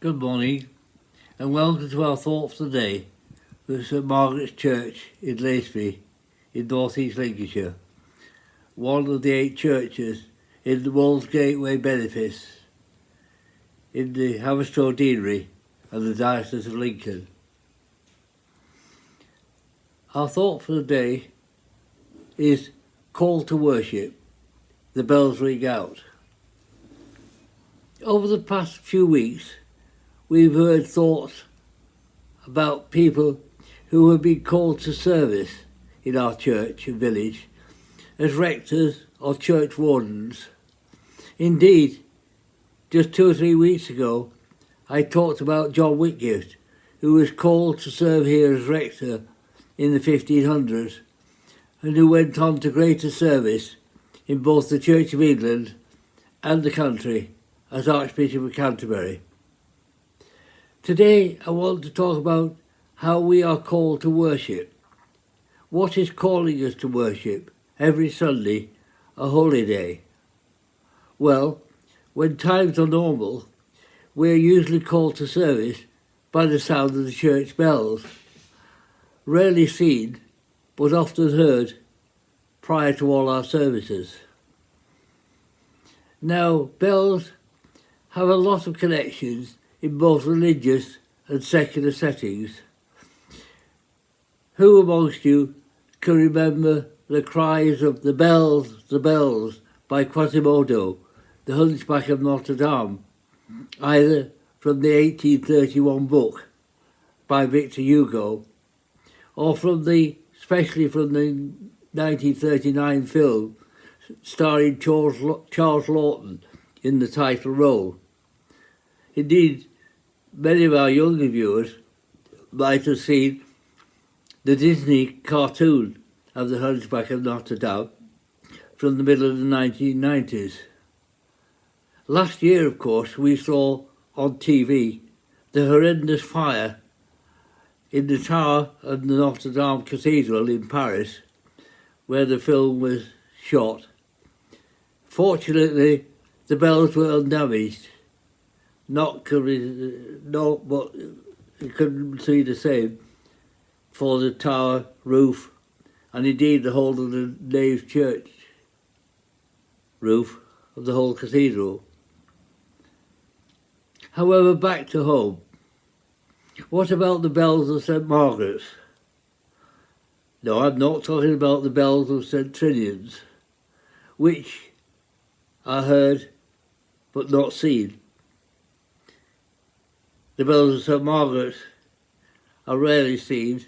Good morning and welcome to our thought for the day with St Margaret's Church in Laceby in North East Lincolnshire, one of the 8 churches in the Wolds Gateway benefice in the Haverstraw Deanery and the Diocese of Lincoln. Our thought for the day is Call to Worship, the bells ring out. Over the past few weeks, we've heard thoughts about people who have been called to service in our church and village as rectors or church wardens. Indeed, just 2 or 3 weeks ago, I talked about John Whitgift, who was called to serve here as rector in the 1500s and who went on to greater service in both the Church of England and the country as Archbishop of Canterbury. Today I want to talk about how we are called to worship. What is calling us to worship every Sunday, a holy day? Well, when times are normal, we are usually called to service by the sound of the church bells, rarely seen but often heard prior to all our services. Now, bells have a lot of connections in both religious and secular settings. Who amongst you can remember the cries of the bells by Quasimodo, the Hunchback of Notre Dame, either from the 1831 book by Victor Hugo, or especially from the 1939 film starring Charles Lawton in the title role. Indeed, many of our younger viewers might have seen the Disney cartoon of the Hunchback of Notre Dame from the middle of the 1990s. Last year, of course, we saw on TV the horrendous fire in the tower of the Notre Dame Cathedral in Paris, where the film was shot. Fortunately, the bells were undamaged. But you couldn't see the same for the tower roof and indeed the whole of the nave church roof of the whole cathedral. However, back to home. What about the bells of St Margaret's? No, I'm not talking about the bells of St Trinian's, which are heard but not seen. The bells of St Margaret's are rarely seen.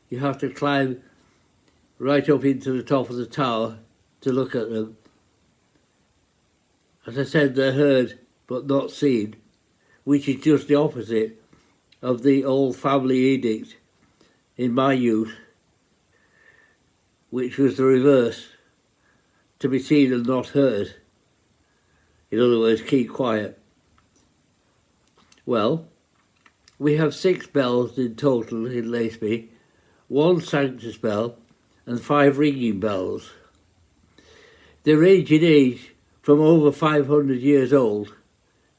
You have to climb right up into the top of the tower to look at them. As I said, they're heard but not seen, which is just the opposite of the old family edict in my youth, which was the reverse, to be seen and not heard. In other words, keep quiet. Well, we have 6 bells in total in Laceby, 1 Sanctus bell and 5 ringing bells. They range in age from over 500 years old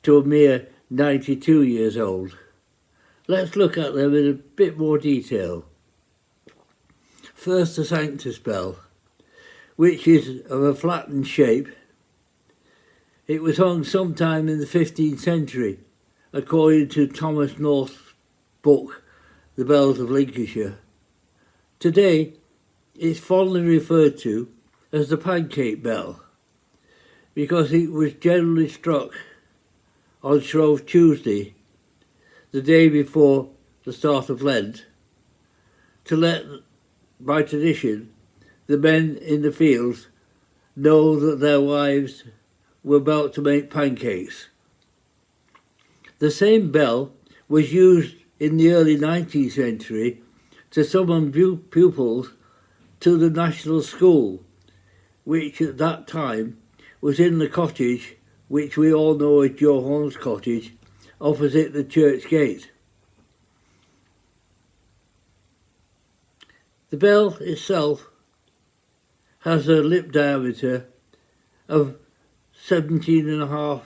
to a mere 92 years old. Let's look at them in a bit more detail. First, the Sanctus bell, which is of a flattened shape. It was hung sometime in the 15th century, according to Thomas North's book, The Bells of Lincolnshire. Today, it's fondly referred to as the pancake bell, because it was generally struck on Shrove Tuesday, the day before the start of Lent, to let, by tradition, the men in the fields know that their wives were about to make pancakes. The same bell was used in the early 19th century to summon pupils to the National School, which at that time was in the cottage which we all know as Joe Horn's cottage, opposite the church gate. The bell itself has a lip diameter of 17.5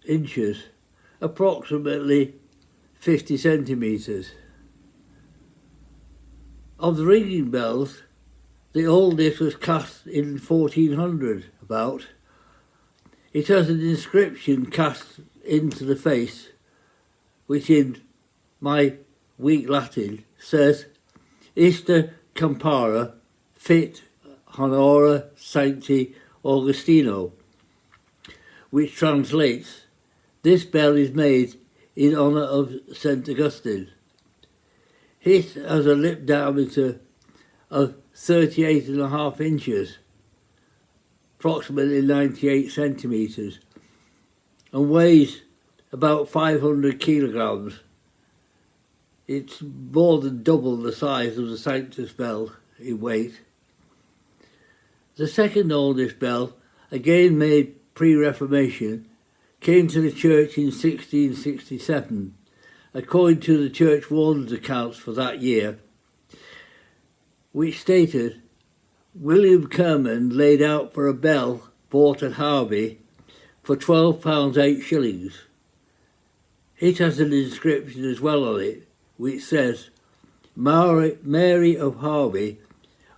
inches, approximately 50 centimetres. Of the ringing bells, the oldest was cast in 1400 about. It has an inscription cast into the face, which in my weak Latin says, Ista Campara fit honora sancti Augustino, which translates, this bell is made in honour of St. Augustine. It has a lip diameter of 38.5 inches, approximately 98 centimetres, and weighs about 500 kilograms. It's more than double the size of the Sanctus bell in weight. The second oldest bell, again made pre-Reformation, came to the church in 1667, according to the church warden's accounts for that year, which stated, William Kerman laid out for a bell bought at Harvey for £12 8 shillings. It has an inscription as well on it, which says, Mary of Harvey,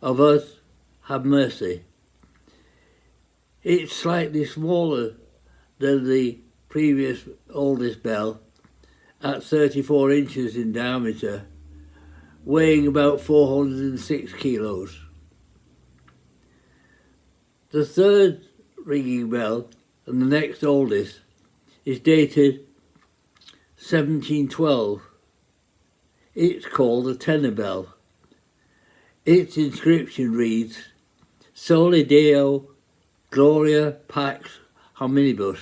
of us have mercy. It's slightly smaller than the previous oldest bell, at 34 inches in diameter, weighing about 406 kilos. The third ringing bell, and the next oldest, is dated 1712. It's called a tenor bell. Its inscription reads, Soli Deo Gloria Pax Hominibus,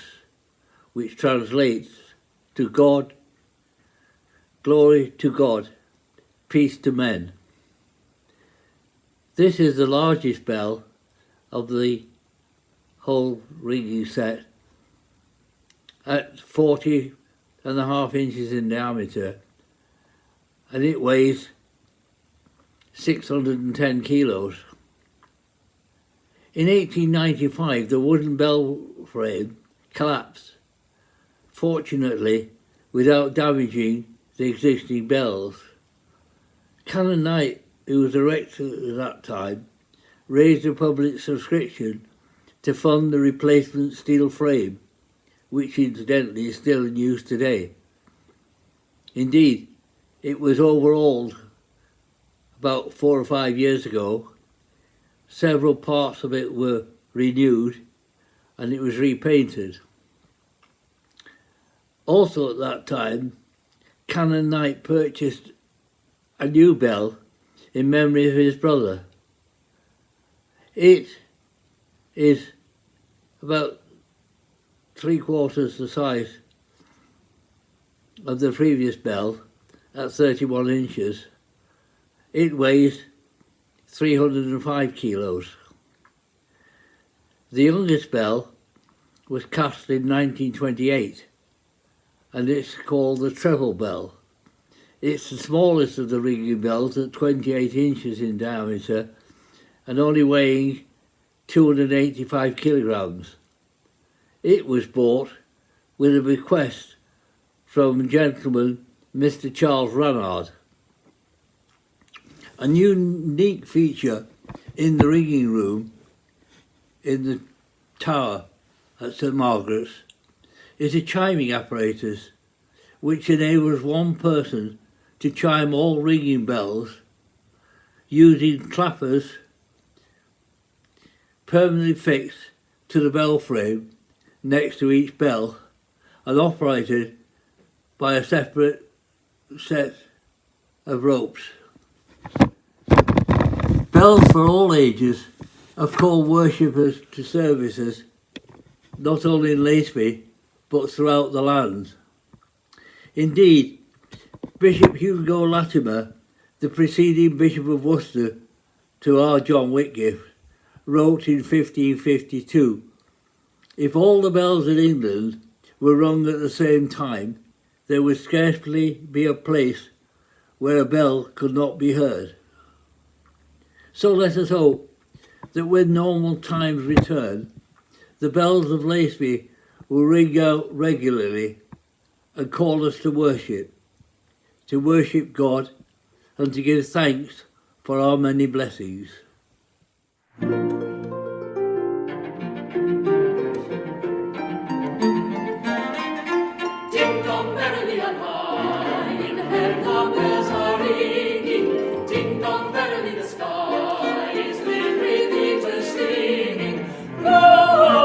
which translates to God, glory to God, peace to men. This is the largest bell of the whole ringing set, at 40.5 inches in diameter, and it weighs 610 kilos. In 1895, the wooden bell frame collapsed, fortunately without damaging the existing bells. Canon Knight, who was the rector at that time, raised a public subscription to fund the replacement steel frame, which incidentally is still in use today. Indeed, it was overhauled about 4 or 5 years ago. Several parts of it were renewed and it was repainted. Also at that time, Canon Knight purchased a new bell in memory of his brother. It is about 3/4 the size of the previous bell at 31 inches. It weighs 305 kilos. The youngest bell was cast in 1928 and it's called the treble bell. It's the smallest of the ringing bells at 28 inches in diameter and only weighing 285 kilograms. It was bought with a bequest from gentleman Mr. Charles Ranard. A unique feature in the ringing room in the tower at St Margaret's is a chiming apparatus which enables one person to chime all ringing bells using clappers permanently fixed to the bell frame next to each bell and operated by a separate set of ropes. Bells for all ages have called worshippers to services not only in Laceby but throughout the land. Indeed, Bishop Hugo Latimer, the preceding Bishop of Worcester to our John Whitgift, wrote in 1552, if all the bells in England were rung at the same time, there would scarcely be a place where a bell could not be heard. So let us hope that when normal times return, The bells of Laceby will ring out regularly and call us to worship God and to give thanks for our many blessings. Ding dong merrily on high, in heaven our bells are ringing. Ding dong merrily the sky is lit with angels singing. Gloria,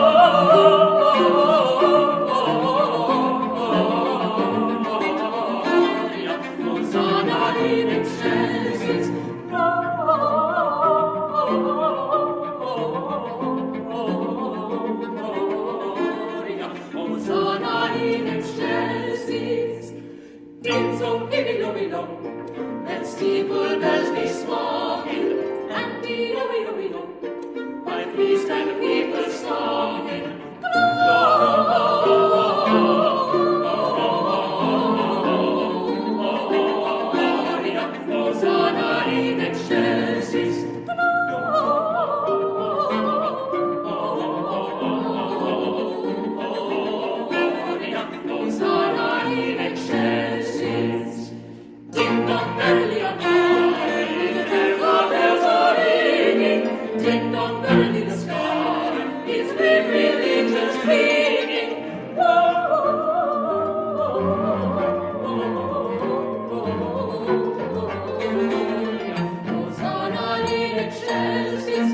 Hosanna in excelsis. Gloria, Hosanna in excelsis. Dinzo, hibby-lobby-lo, let steeple bells be swinging, and dee-lobby-lobby-lo, by priest and people songing. Gloria, Hosanna in excelsis. Gloria, Hosanna in excelsis. Ding dong merrily on high, the bells are ringing. Ding dong merrily the sky is lit with angels singing. Gloria, Hosanna in excelsis.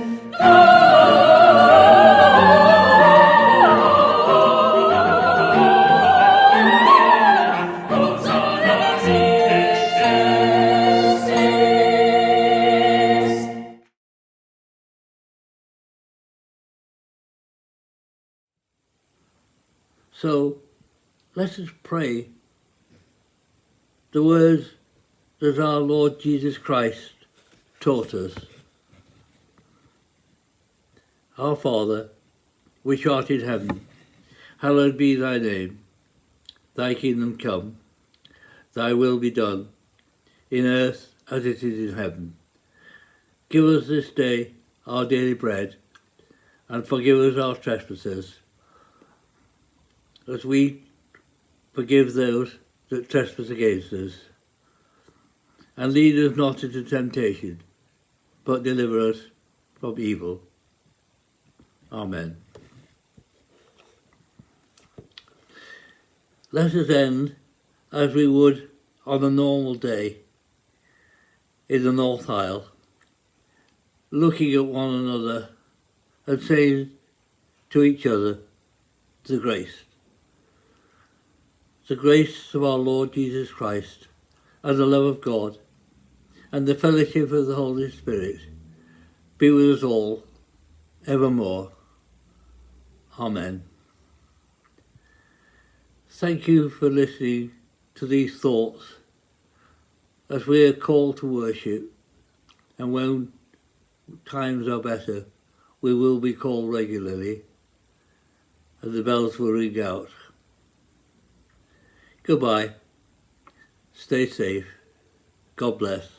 So let us pray the words that our Lord Jesus Christ taught us. Our Father, which art in heaven, hallowed be thy name. Thy kingdom come, thy will be done, in earth as it is in heaven. Give us this day our daily bread, and forgive us our trespasses, as we forgive those that trespass against us. And lead us not into temptation, but deliver us from evil. Amen. Let us end as we would on a normal day in the North Aisle, looking at one another and saying to each other, the grace of our Lord Jesus Christ, and the love of God, and the fellowship of the Holy Spirit be with us all evermore. Amen. Thank you for listening to these thoughts as we are called to worship, and when times are better, we will be called regularly, and the bells will ring out. Goodbye. Stay safe. God bless.